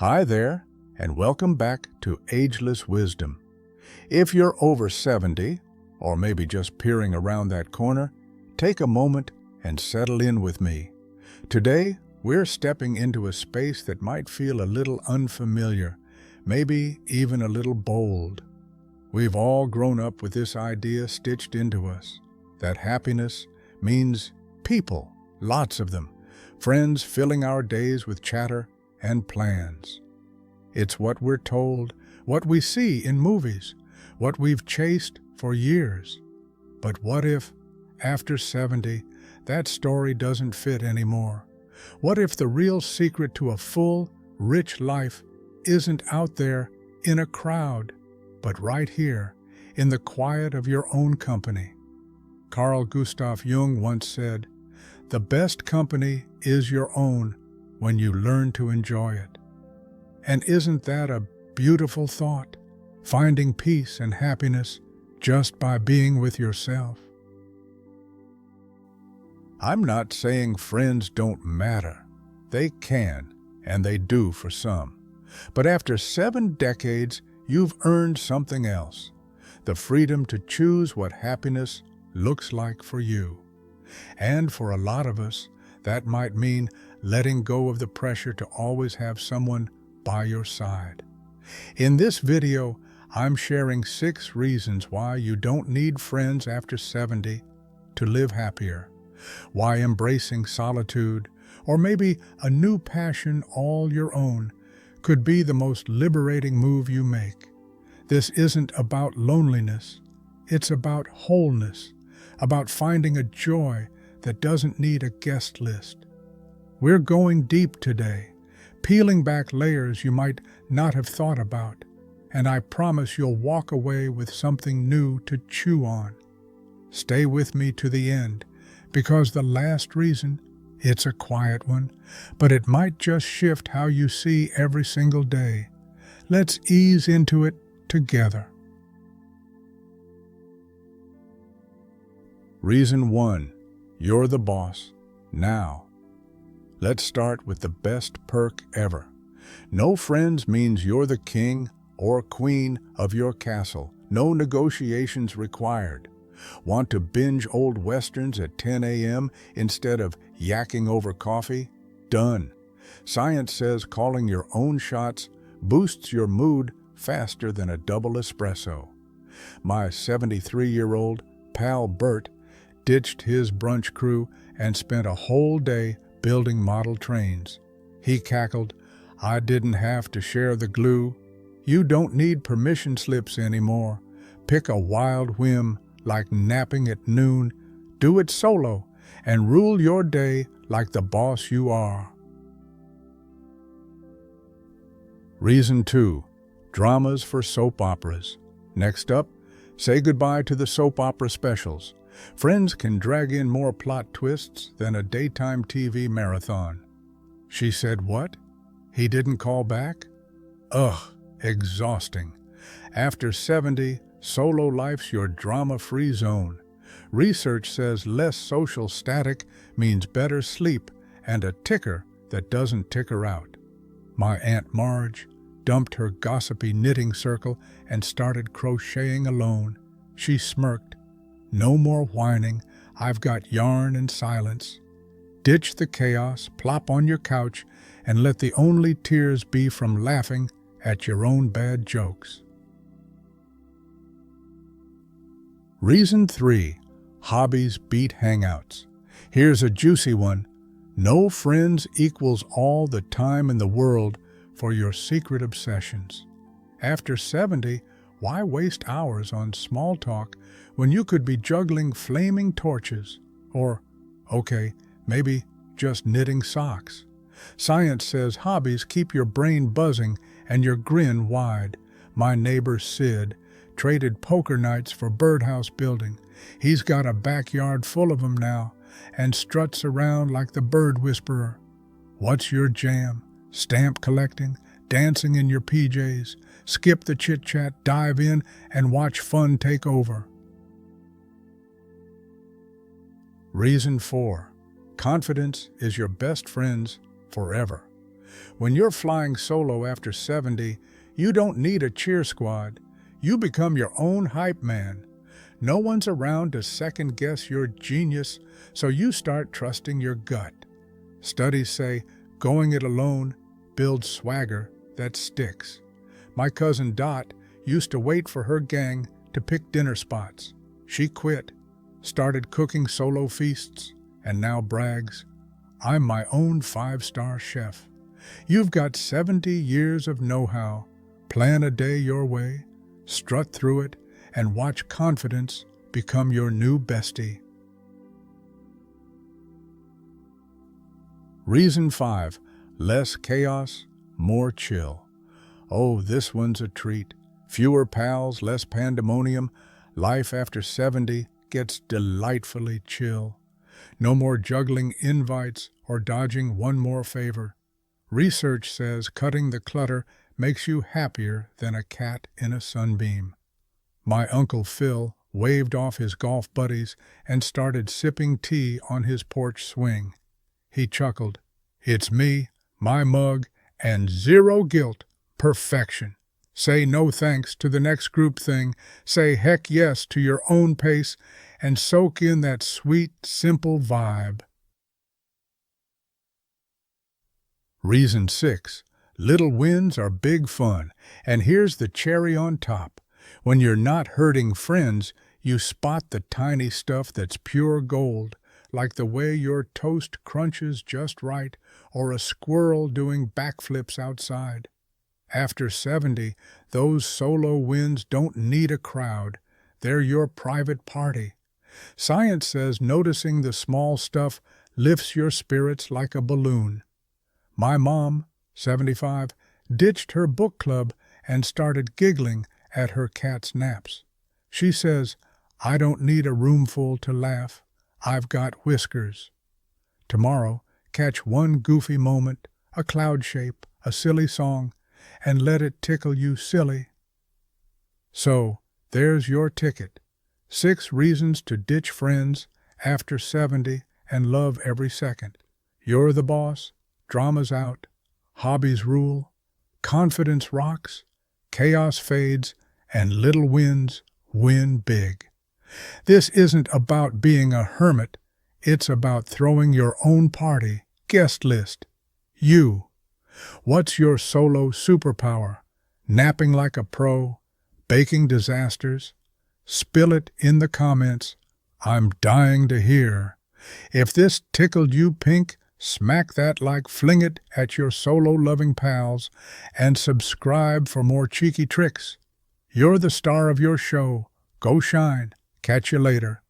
Hi there, and welcome back to Ageless Wisdom. If you're over 70, or maybe just peering around that corner, take a moment and settle in with me. Today, we're stepping into a space that might feel a little unfamiliar, maybe even a little bold. We've all grown up with this idea stitched into us, that happiness means people, lots of them, friends filling our days with chatter and plans. It's what we're told, what we see in movies, what we've chased for years. But what if, after 70, that story doesn't fit anymore? What if the real secret to a full, rich life isn't out there in a crowd, but right here, in the quiet of your own company? Carl Gustav Jung once said, "The best company is your own when you learn to enjoy it." And isn't that a beautiful thought? Finding peace and happiness just by being with yourself. I'm not saying friends don't matter. They can, and they do for some. But after 7 decades, you've earned something else. The freedom to choose what happiness looks like for you. And for a lot of us, that might mean letting go of the pressure to always have someone by your side. In this video, I'm sharing 6 reasons why you don't need friends after 70 to live happier, why embracing solitude, or maybe a new passion all your own, could be the most liberating move you make. This isn't about loneliness, it's about wholeness, about finding a joy that doesn't need a guest list. We're going deep today, peeling back layers you might not have thought about, and I promise you'll walk away with something new to chew on. Stay with me to the end, because the last reason, it's a quiet one, but it might just shift how you see every single day. Let's ease into it together. Reason 1. You're the boss. Now. Let's start with the best perk ever. No friends means you're the king or queen of your castle. No negotiations required. Want to binge old westerns at 10 a.m. instead of yakking over coffee? Done. Science says calling your own shots boosts your mood faster than a double espresso. My 73-year-old pal Bert ditched his brunch crew and spent a whole day building model trains. He cackled, "I didn't have to share the glue." You don't need permission slips anymore. Pick a wild whim like napping at noon, do it solo, and rule your day like the boss you are. Reason 2. Dramas for soap operas. Next up, say goodbye to the soap opera specials. Friends can drag in more plot twists than a daytime TV marathon. She said what? He didn't call back? Ugh, exhausting. After 70, solo life's your drama-free zone. Research says less social static means better sleep and a ticker that doesn't ticker out. My Aunt Marge dumped her gossipy knitting circle and started crocheting alone. She smirked. No more whining, I've got yarn and silence. Ditch the chaos, plop on your couch, and let the only tears be from laughing at your own bad jokes. Reason 3. Hobbies beat hangouts. Here's a juicy one. No friends equals all the time in the world for your secret obsessions. After 70, why waste hours on small talk when you could be juggling flaming torches? Or, okay, maybe just knitting socks. Science says hobbies keep your brain buzzing and your grin wide. My neighbor Sid traded poker nights for birdhouse building. He's got a backyard full of them now and struts around like the bird whisperer. What's your jam? Stamp collecting? Dancing in your PJs? Skip the chit-chat, dive in, and watch fun take over. Reason 4. Confidence is your best friends forever. When you're flying solo after 70, you don't need a cheer squad. You become your own hype man. No one's around to second-guess your genius, so you start trusting your gut. Studies say going it alone builds swagger that sticks. My cousin Dot used to wait for her gang to pick dinner spots. She quit, started cooking solo feasts, and now brags, "I'm my own 5-star chef." You've got 70 years of know-how. Plan a day your way, strut through it, and watch confidence become your new bestie. Reason 5. Less chaos, more chill. Oh, this one's a treat. Fewer pals, less pandemonium. Life after 70 gets delightfully chill. No more juggling invites or dodging one more favor. Research says cutting the clutter makes you happier than a cat in a sunbeam. My Uncle Phil waved off his golf buddies and started sipping tea on his porch swing. He chuckled, "It's me, my mug, and zero guilt. Perfection. Say no thanks to the next group thing. Say heck yes to your own pace and soak in that sweet, simple vibe." Reason 6. Little wins are big fun, and here's the cherry on top. When you're not hurting friends, you spot the tiny stuff that's pure gold, like the way your toast crunches just right, or a squirrel doing backflips outside. After 70, those solo wins don't need a crowd. They're your private party. Science says noticing the small stuff lifts your spirits like a balloon. My mom, 75, ditched her book club and started giggling at her cat's naps. She says, "I don't need a roomful to laugh. I've got whiskers." Tomorrow, catch one goofy moment, a cloud shape, a silly song, and let it tickle you silly. So, there's your ticket. 6 reasons to ditch friends after 70 and love every second. You're the boss, drama's out, hobbies rule, confidence rocks, chaos fades, and little wins win big. This isn't about being a hermit, it's about throwing your own party. Guest list. You. What's your solo superpower? Napping like a pro? Baking disasters? Spill it in the comments. I'm dying to hear. If this tickled you pink, smack that like, fling it at your solo-loving pals, and subscribe for more cheeky tricks. You're the star of your show. Go shine. Catch you later.